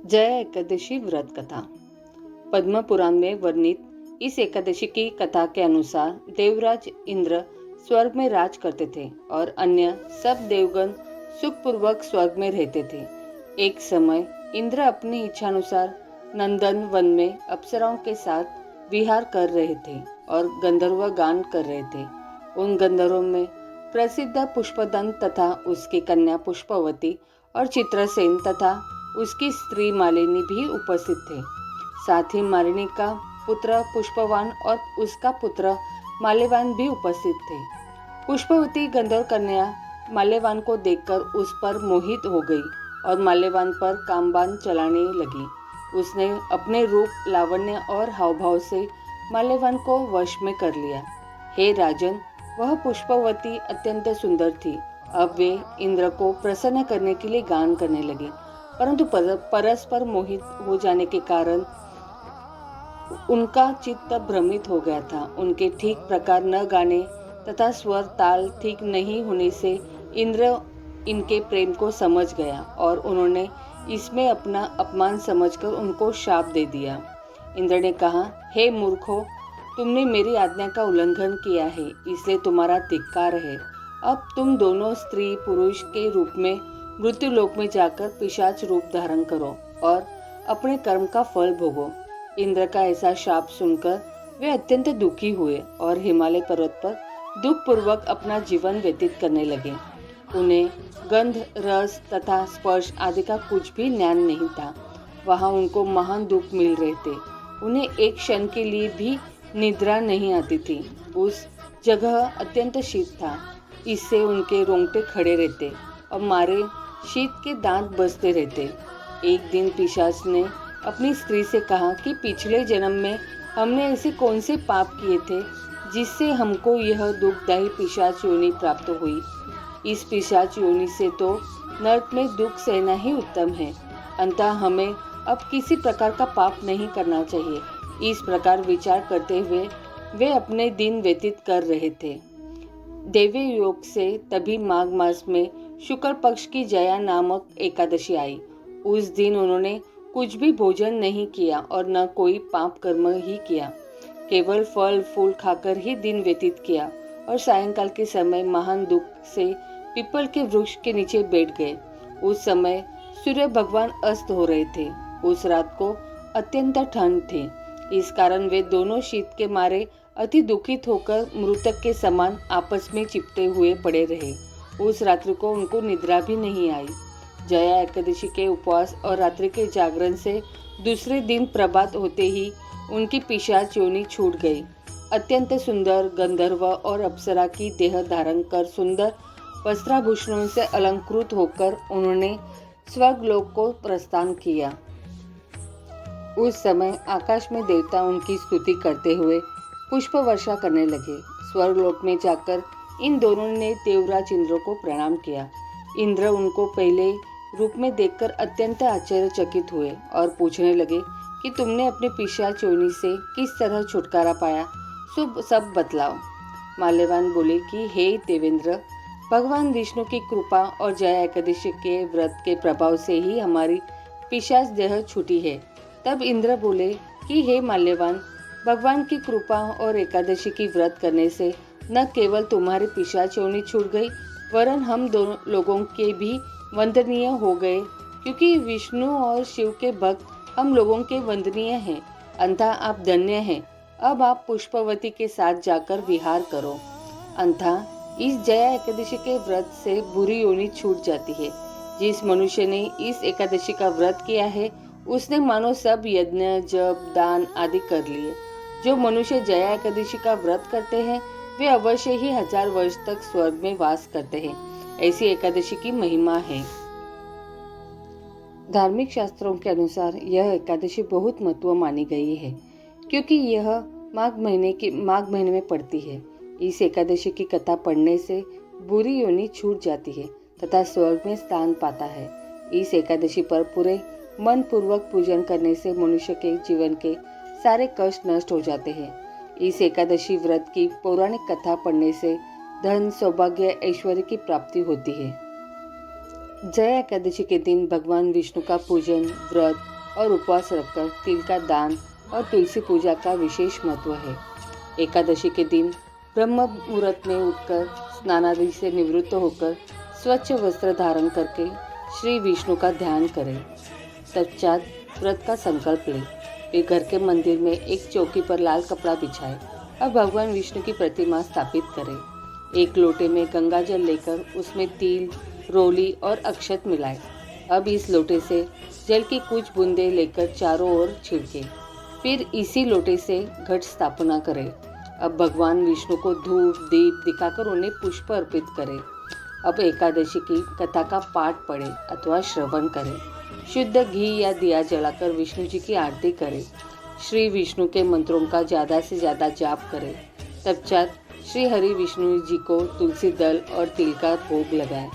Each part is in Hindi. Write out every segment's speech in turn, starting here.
जया एकादशी व्रत कथा। पद्म पुराण में वर्णित इस एकादशी की कथा के अनुसार देवराज इंद्र स्वर्ग में राज करते थे और अन्य सब देवगण सुखपूर्वक स्वर्ग में रहते थे। एक समय इंद्र अपनी इच्छानुसार नंदन वन में अप्सराओं के साथ विहार कर रहे थे और गंधर्व गान कर रहे थे। उन गंधर्वों में प्रसिद्ध पुष्पदंत तथा उसकी कन्या पुष्पवती और चित्रसेन तथा उसकी स्त्री मालिनी भी उपस्थित थे। साथ ही मालिनी का पुत्र पुष्पवान और उसका पुत्र माल्यवान भी उपस्थित थे। पुष्पवती गंधर्व कन्या माल्यवान को देखकर उस पर मोहित हो गई और माल्यवान पर कामबाण चलाने लगी। उसने अपने रूप, लावण्य और हावभाव से माल्यवान को वश में कर लिया। हे राजन, वह पुष्पवती अत्यंत सुंदर थी। अब वे इंद्र को प्रसन्न करने के लिए गान करने लगी, परंतु परस्पर मोहित हो जाने के कारण उनका चित्त भ्रमित हो गया था। उनके ठीक प्रकार न गाने तथा स्वर ताल ठीक नहीं होने से इंद्र इनके प्रेम को समझ गया और उन्होंने इसमें अपना अपमान समझकर उनको शाप दे दिया। इंद्र ने कहा, हे मूर्खों, तुमने मेरी आज्ञा का उल्लंघन किया है, इसलिए तुम्हारा धिक्कार है। अब तुम दोनों स्त्री पुरुष के रूप में मृत्यु लोक में जाकर पिशाच रूप धारण करो और अपने कर्म का फल भोगो। इंद्र का ऐसा शाप सुनकर वे अत्यंत दुखी हुए और हिमालय पर्वत पर दुख पूर्वक अपना जीवन व्यतीत करने लगे। उन्हें गंध, रस तथा स्पर्श आदि का कुछ भी ज्ञान नहीं था। वहां उनको महान दुख मिल रहे थे। उन्हें एक क्षण के लिए भी निद्रा नहीं आती थी। उस जगह अत्यंत शीत था, इससे उनके रोंगटे खड़े रहते और मारे शीत के दांत बजते रहते। एक दिन पिशाच ने अपनी स्त्री से कहा कि पिछले जन्म में हमने ऐसे कौन से पाप किए थे जिससे हमको यह दुखदायी पिशाच योनि प्राप्त हुई। इस पिशाच योनि से तो नरक में दुख सहना ही उत्तम है। अंततः हमें अब किसी प्रकार का पाप नहीं करना चाहिए। इस प्रकार विचार करते हुए वे अपने दिन व्यतीत कर रहे थे। देवी योग से तभी माघ मास में शुक्ल पक्ष की जया नामक एकादशी आई। उस दिन उन्होंने कुछ भी भोजन नहीं किया और न कोई पाप कर्म ही किया। केवल फल फूल खाकर ही दिन व्यतीत किया और सायंकाल के समय महान दुख से पीपल के वृक्ष के नीचे बैठ गए। उस समय सूर्य भगवान अस्त हो रहे थे। उस रात को अत्यंत ठंड थी, इस कारण वे दोनों शीत के मारे अति दुखित होकर मृतक के समान आपस में चिपटे हुए पड़े रहे। उस रात्रि को उनको निद्रा भी नहीं आई। जया एकादशी के उपवास और रात्रि के जागरण से दूसरे दिन प्रभात होते ही उनकी पिशाच योनि छूट गई। अत्यंत सुंदर गंधर्व और अप्सरा की देह धारण कर सुंदर वस्त्राभूषणों से अलंकृत होकर उन्होंने स्वर्गलोक को प्रस्थान किया। उस समय आकाश में देवता उनकी स्तुति करते हुए पुष्प वर्षा करने लगे। स्वर्गलोक में जाकर इन दोनों ने देवराज इंद्र को प्रणाम किया। इंद्र उनको पहले रूप में देखकर अत्यंत आश्चर्यचकित हुए और पूछने लगे कि तुमने अपने पिशाच योनि से किस तरह छुटकारा पाया, सब बतलाओ। माल्यवान बोले कि हे देवेंद्र, भगवान विष्णु की कृपा और जया एकादशी के व्रत के प्रभाव से ही हमारी पिशाच देह छूटी है। तब इंद्र बोले कि हे माल्यवान, भगवान की कृपा और एकादशी की व्रत करने से न केवल तुम्हारी पिशाच योनि छूट गई, वरन हम दोनों लोगों के भी वंदनीय हो गए, क्योंकि विष्णु और शिव के भक्त हम लोगों के वंदनीय हैं। अंततः आप धन्य हैं। अब आप पुष्पवती के साथ जाकर विहार करो। अंततः इस जया एकादशी के व्रत से बुरी योनि छूट जाती है। जिस मनुष्य ने इस एकादशी का व्रत किया है, उसने मानो सब यज्ञ, जप, दान आदि कर लिए। जो मनुष्य जया एकादशी का व्रत करते हैं, वे अवश्य ही 1000 वर्ष तक स्वर्ग में वास करते हैं। ऐसी एकादशी की महिमा है। धार्मिक शास्त्रों के अनुसार यह एकादशी बहुत महत्व मानी गई है, क्योंकि यह माघ महीने में पड़ती है। इस एकादशी की कथा पढ़ने से बुरी योनि छूट जाती है तथा स्वर्ग में स्थान पाता है। इस एकादशी पर पूरे मन पूर्वक पूजन करने से मनुष्य के जीवन के सारे कष्ट नष्ट हो जाते हैं। इस एकादशी व्रत की पौराणिक कथा पढ़ने से धन, सौभाग्य, ऐश्वर्य की प्राप्ति होती है। जया एकादशी के दिन भगवान विष्णु का पूजन, व्रत और उपवास रखकर तिल का दान और तुलसी पूजा का विशेष महत्व है। एकादशी के दिन ब्रह्म मुहूर्त में उठकर स्नानादि से निवृत्त होकर स्वच्छ वस्त्र धारण करके श्री विष्णु का ध्यान करें। तत्पश्चात व्रत का संकल्प लें। फिर घर के मंदिर में एक चौकी पर लाल कपड़ा बिछाएं और भगवान विष्णु की प्रतिमा स्थापित करें। एक लोटे में गंगा जल लेकर उसमें तिल, रोली और अक्षत मिलाएं। अब इस लोटे से जल की कुछ बूंदें लेकर चारों ओर छिड़कें। फिर इसी लोटे से घट स्थापना करें। अब भगवान विष्णु को धूप दीप दिखाकर उन्हें पुष्प अर्पित करें। अब एकादशी की कथा का पाठ पढ़ें अथवा श्रवण करें। शुद्ध घी या दिया जलाकर विष्णु जी की आरती करें। श्री विष्णु के मंत्रों का ज़्यादा से ज़्यादा जाप करें। तत्पश्चात श्री हरि विष्णु जी को तुलसी दल और तिल का भोग लगाएं।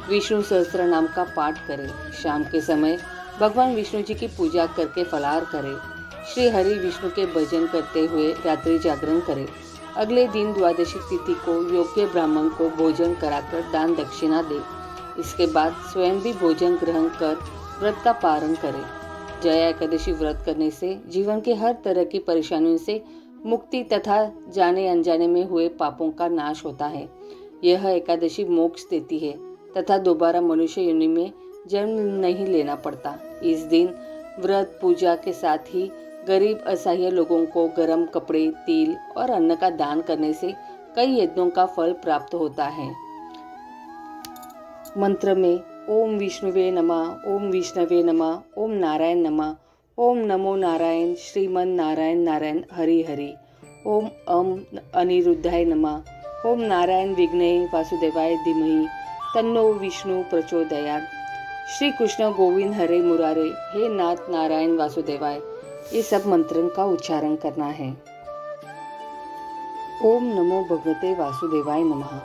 विष्णु सहस्त्र नाम का पाठ करें। शाम के समय भगवान विष्णु जी की पूजा करके फलाहार करें। श्री हरि विष्णु के भजन करते हुए रात्रि जागरण करें। अगले दिन द्वादशी तिथि को योग्य ब्राह्मण को भोजन कराकर दान दक्षिणा दे। इसके बाद स्वयं भी भोजन ग्रहण कर व्रत का पारण करें। जया एकादशी व्रत करने से जीवन के हर तरह की परेशानियों से मुक्ति तथा जाने अनजाने में हुए पापों का नाश होता है। यह एकादशी मोक्ष देती है तथा दोबारा मनुष्य योनि में जन्म नहीं लेना पड़ता। इस दिन व्रत पूजा के साथ ही गरीब असहाय लोगों को गर्म कपड़े, तिल और अन्न का दान करने से कई यज्ञों का फल प्राप्त होता है। मंत्र में ओम विष्णुवे नमः, ओम विष्णवे नमः, ओम नारायण नमः, ओम नमो नारायण, श्रीमन नारायण नारायण हरि हरि, ओम अनिरुद्धाय नमः, ओम नारायण विघ्ने वासुदेवाय धीमहि तन्नो विष्णु प्रचोदयात्, श्री कृष्ण गोविंद हरे मुरारे, हे नाथ नारायण वासुदेवाय, ये सब मंत्रों का उच्चारण करना है। ओम नमो भगवते वासुदेवाय नमः।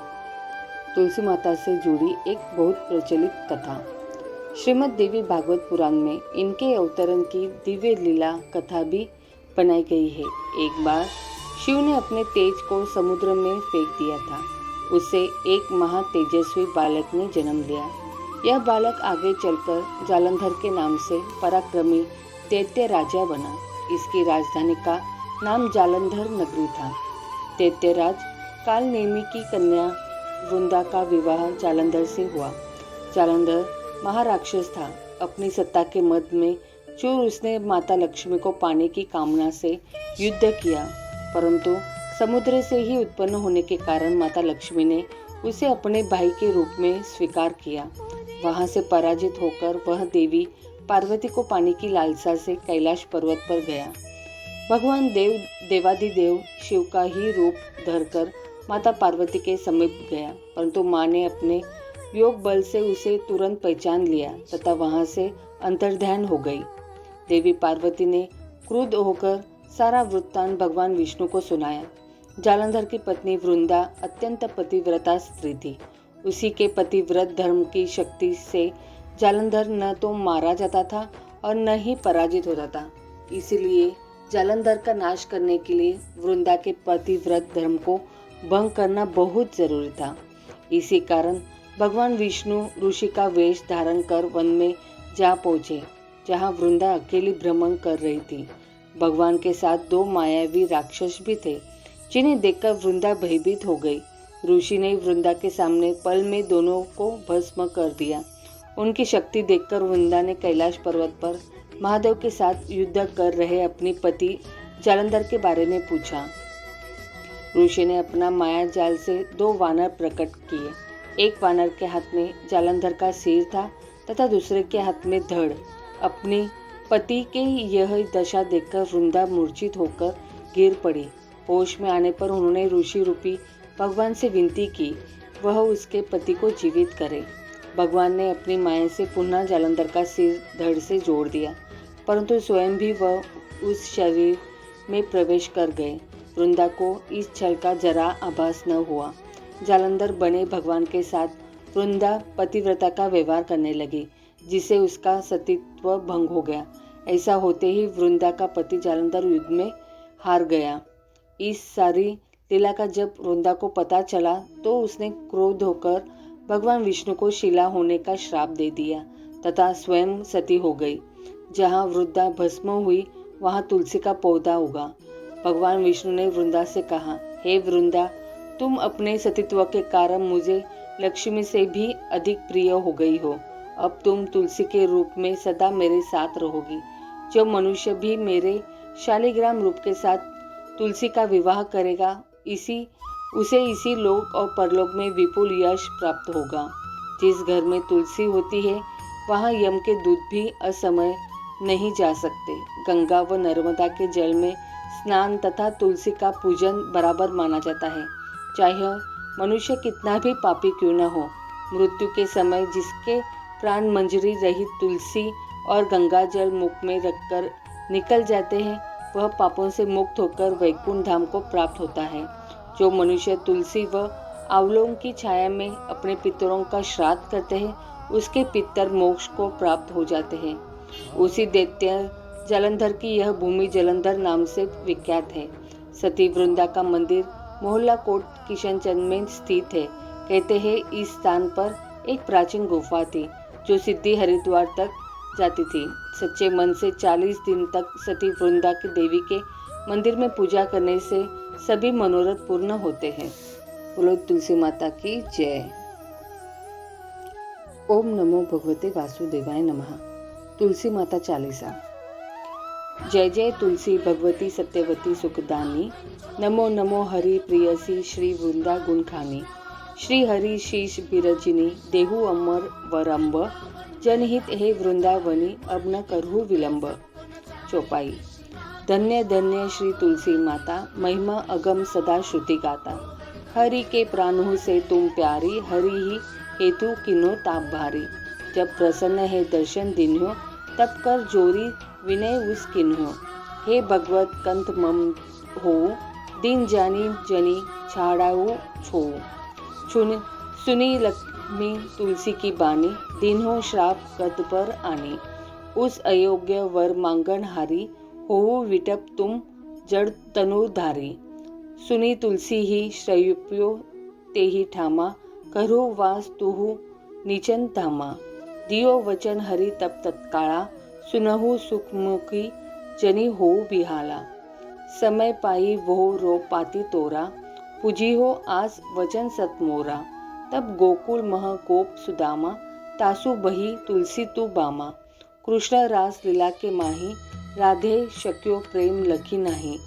तुलसी माता से जुड़ी एक बहुत प्रचलित कथा। श्रीमद् देवी भागवत पुराण में इनके अवतरण की दिव्य लीला कथा भी बनाई गई है। एक बार शिव ने अपने तेज को समुद्र में फेंक दिया था। उससे एक महा तेजस्वी बालक ने जन्म लिया। यह बालक आगे चलकर जालंधर के नाम से पराक्रमी दैत्य राजा बना। इसकी राजधानी का नाम जालंधर नगरी था। दैत्यराज कालनेमी की कन्या वृंदा का विवाह जालंधर से हुआ। जालंधर महाराक्षस था। अपनी सत्ता के मद में चूर उसने माता लक्ष्मी को पाने की कामना से युद्ध किया, परंतु समुद्र से ही उत्पन्न होने के कारण माता लक्ष्मी ने उसे अपने भाई के रूप में स्वीकार किया। वहां से पराजित होकर वह देवी पार्वती को पाने की लालसा से कैलाश पर्वत पर गया। भगवान देवादिदेव शिव का ही रूप धरकर माता पार्वती के समीप गया, परंतु माँ ने अपने योग बल से उसे तुरंत पहचान लिया तथा वहां से अंतर्ध्यान हो गई। देवी पार्वती ने क्रुद्ध होकर सारा वृत्तांत भगवान विष्णु को सुनाया। जालंधर की पत्नी वृंदा अत्यंत पतिव्रता स्त्री थी। उसी के पतिव्रत धर्म की शक्ति से जालंधर न तो मारा जाता था और न ही पराजित होता था। इसलिए जालंधर का नाश करने के लिए वृंदा के पतिव्रत धर्म को भंग करना बहुत जरूरी था। इसी कारण भगवान विष्णु ऋषि का वेश धारण कर वन में जा पहुंचे, जहां वृंदा अकेली भ्रमण कर रही थी। भगवान के साथ दो मायावी राक्षस भी थे, जिन्हें देखकर वृंदा भयभीत हो गई। ऋषि ने वृंदा के सामने पल में दोनों को भस्म कर दिया। उनकी शक्ति देखकर वृंदा ने कैलाश पर्वत पर महादेव के साथ युद्ध कर रहे अपने पति जालंधर के बारे में पूछा। ऋषि ने अपना माया जाल से दो वानर प्रकट किए। एक वानर के हाथ में जालंधर का सिर था तथा दूसरे के हाथ में धड़। अपनी पति के यह दशा देखकर वृंदा मूर्छित होकर गिर पड़ी। होश में आने पर उन्होंने ऋषि रूपी भगवान से विनती की वह उसके पति को जीवित करे। भगवान ने अपनी माया से पुनः जालंधर का सिर धड़ से जोड़ दिया, परंतु स्वयं भी वह उस शरीर में प्रवेश कर गए। वृंदा को इस छल का जरा आभास न हुआ। जालंधर बने भगवान के साथ वृंदा पतिव्रता का व्यवहार करने लगी, जिससे उसका सतीत्व भंग हो गया। ऐसा होते ही वृंदा का पति जालंधर युद्ध में हार गया। इस सारी लीला का जब वृंदा को पता चला तो उसने क्रोध होकर भगवान विष्णु को शिला होने का श्राप दे दिया तथा स्वयं सती हो गई। जहाँ वृंदा भस्म हुई वहाँ तुलसी का पौधा उगा। भगवान विष्णु ने वृंदा से कहा, हे वृंदा, तुम अपने सतीत्व के कारण मुझे लक्ष्मी से भी अधिक प्रिय हो गई हो। अब तुम तुलसी के रूप में सदा मेरे साथ रहोगी। जो मनुष्य भी मेरे शालिग्राम रूप के साथ तुलसी का विवाह करेगा, उसे इसी लोक और परलोक में विपुल यश प्राप्त होगा। जिस घर में तुलसी होती है वहाँ यम के दूत भी असमय नहीं जा सकते। गंगा व नर्मदा के जल में स्नान तथा तुलसी का पूजन बराबर माना जाता है, चाहे मनुष्य कितना भी पापी क्यों न हो। मृत्यु के समय जिसके प्राण मंजरी रहित तुलसी और गंगा जल मुख में रखकर निकल जाते हैं, वह पापों से मुक्त होकर वैकुंठ धाम को प्राप्त होता है। जो मनुष्य तुलसी व आंवलों की छाया में अपने पितरों का श्राद्ध करते हैं, उसके पितर मोक्ष को प्राप्त हो जाते हैं। उसी दैत्य जालंधर की यह भूमि जालंधर नाम से विख्यात है। सती वृंदा का मंदिर मोहल्ला कोट किशनचंद में स्थित है। कहते हैं इस स्थान पर एक प्राचीन गुफा थी जो सिद्धि हरिद्वार तक जाती थी। सच्चे मन से 40 दिन तक सती वृंदा की देवी के मंदिर में पूजा करने से सभी मनोरथ पूर्ण होते हैं। बोलो तुलसी माता की जय। ओम नमो भगवते वासुदेवाय नमः। तुलसी माता चालीसा। जय जय तुलसी भगवती सत्यवती सुखदानी। नमो नमो हरि प्रियसी श्री वृंदा गुणखानी। श्री हरि शीश बिरजिनी देहु अमर वरंब। जनहित हे वृंदावनी अब न करहु विलंब। चौपाई। धन्य धन्य श्री तुलसी माता, महिमा अगम सदा श्रुति गाता। हरि के प्राणों से तुम प्यारी, हरि ही हेतु किनो ताप भारी। जब प्रसन्न है दर्शन दिन्हो, तब कर जोरी विनय उस किन्हो। हे भगवत कंत मम हो, दिन जानी जनी छाड़ाऊ छो। सुनी लक्ष्मी तुलसी की बानी, दिन्हो श्राप कद पर आनी। उस अयोग्य वर मांगन हारी, हो विटप तुम जड़ तनुधारी। सुनी तुलसी ही श्रेयोप्यो ते ही ठामा, करो वास तुहु नीचन धामा। दियो वचन हरि तब तत्काला, सुनहु सुखमुखी जनी हो बिहाला। समय पाई वो रो पाती तोरा, पूजी हो आस वचन सतमोरा। तब गोकुल मह गोप सुदामा, तासु बही तुलसी तू बामा। कृष्ण रास लीला के माही, राधे शक्यो प्रेम लखी नाही।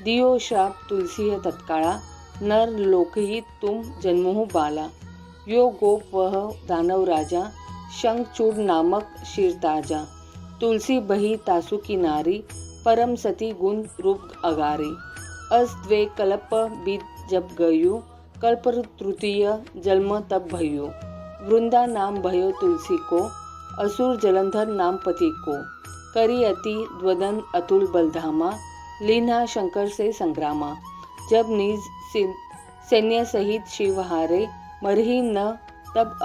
दियो श्राप तुलसी है तत्काला, नर लोकही तुम जन्मोह बाला। यो गोप वह दानव राजा, शंखचूड़ नामक शिरताजा। तुलसी बही तासु की नारी, परम सती गुण रूप अगारी। अस्त्वे कल्प बीत जब गयु, कल्प तृतीय जन्म तब भयु। वृंदा नाम भयो तुलसी को, असुर जलंधर नाम पति को। करी अति द्वदन अतुल बलधामा, लीना शंकर से संग्रामा। जब निज सैन्य सहित शिव हारे, मरही न तब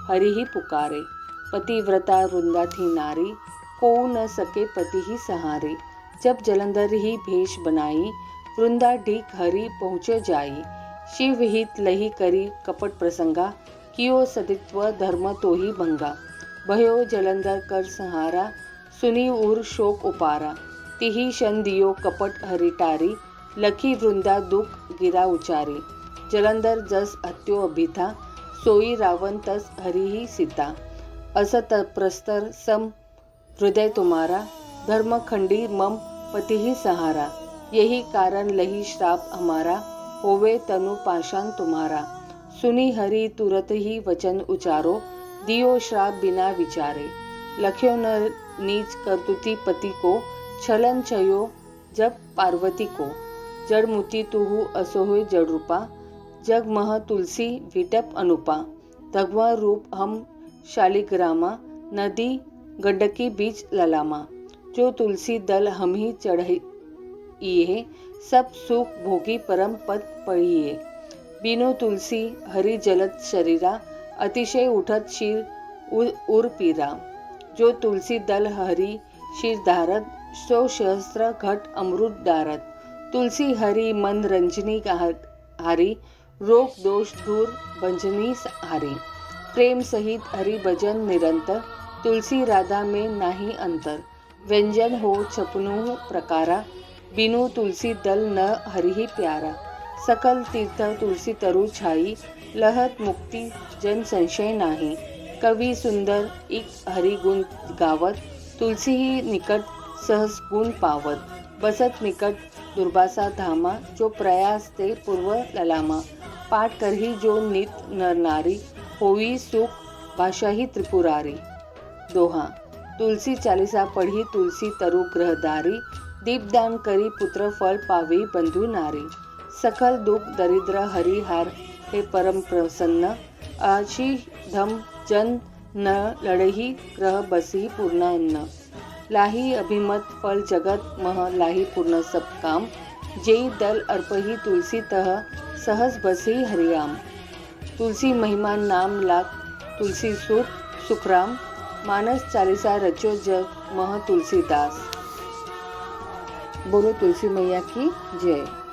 हरि ही पुकारे। पतिव्रता वृंदा थी नारी, को न सके पति ही सहारे। जब जलंधर ही भेष बनाई, वृंदा ढीक हरि पहुँचे जाई। शिव हित लही करी कपट प्रसंगा, कियो सतित्व धर्म तो ही भंगा। भयो जलंधर कर सहारा, सुनी उर शोक उपारा। तिही शन दियो कपट हरिटारी, लखी वृंदा दुख गिरा उचारी। जलंधर जस हत्यो अभिथा, सोई रावण तस हरि ही सीता। असत प्रस्तर सम हृदय तुम्हारा, धर्म खंडी मम पति ही सहारा। यही कारण लही श्राप हमारा, होवे तनु पाषाण तुम्हारा। सुनी हरि तुरत ही वचन उचारो, दियो श्राप बिना विचारे। लख्यो न नीच करतुति पति को, छलन छयो जब पार्वती को। जड़ मुति तुहु असोह जड़ रूपा, जग मह तुलसी विटप अनुपा। भगवा रूप हम शालिग्रामा, नदी गंडकी बीच ललामा। जो तुलसी दल हम ही चढ़िए, सब सुख भोगी परम पद पढ़िए। बिनो तुलसी हरि जलत शरीरा, अतिशय उठत शीर उर पीरा। जो तुलसी दल हरि शीर धारत, सो सहस्त्र घट अमृत डारत। तुलसी हरि मन रंजनी हारी, रोग दोष दूर भंजनी हारी। प्रेम सहित हरि भजन निरंतर, तुलसी राधा में नाही अंतर। व्यंजन हो छपनु प्रकारा, बिनु तुलसी दल न हरिहि प्यारा। सकल तीर्थ तुलसी तरु छाई, लहत मुक्ति जन संशय नाही। कवि सुंदर एक हरिगुण गावत, तुलसी ही निकट सहस गुण पावत। बसत निकट दुर्वासा धामा, जो प्रयास ते पूर्व ललामा। पाठ करही जो नित नर नारी, होई सुख भाषा ही त्रिपुरारी। दोहा। तुलसी चालीसा पढ़ी तुलसी तरु ग्रहदारी, दीपदान करी पुत्र फल पावी बंधु नारी। सकल दुख दरिद्र हरि हार, हे परम प्रसन्न। आशी धम जन न लड़ही, ग्रह बसी पूर्ण अन्न। लाही अभिमत फल जगत मह, लाही पूर्ण सब काम। जेई दल अर्पही तुलसी तह, सहस बसी हरियाम। तुलसी महिमा नाम लाख, तुलसी सुखराम। मानस चालीसा रचो जग, मह तुलसीदास। बोलो तुलसी मैया की जय।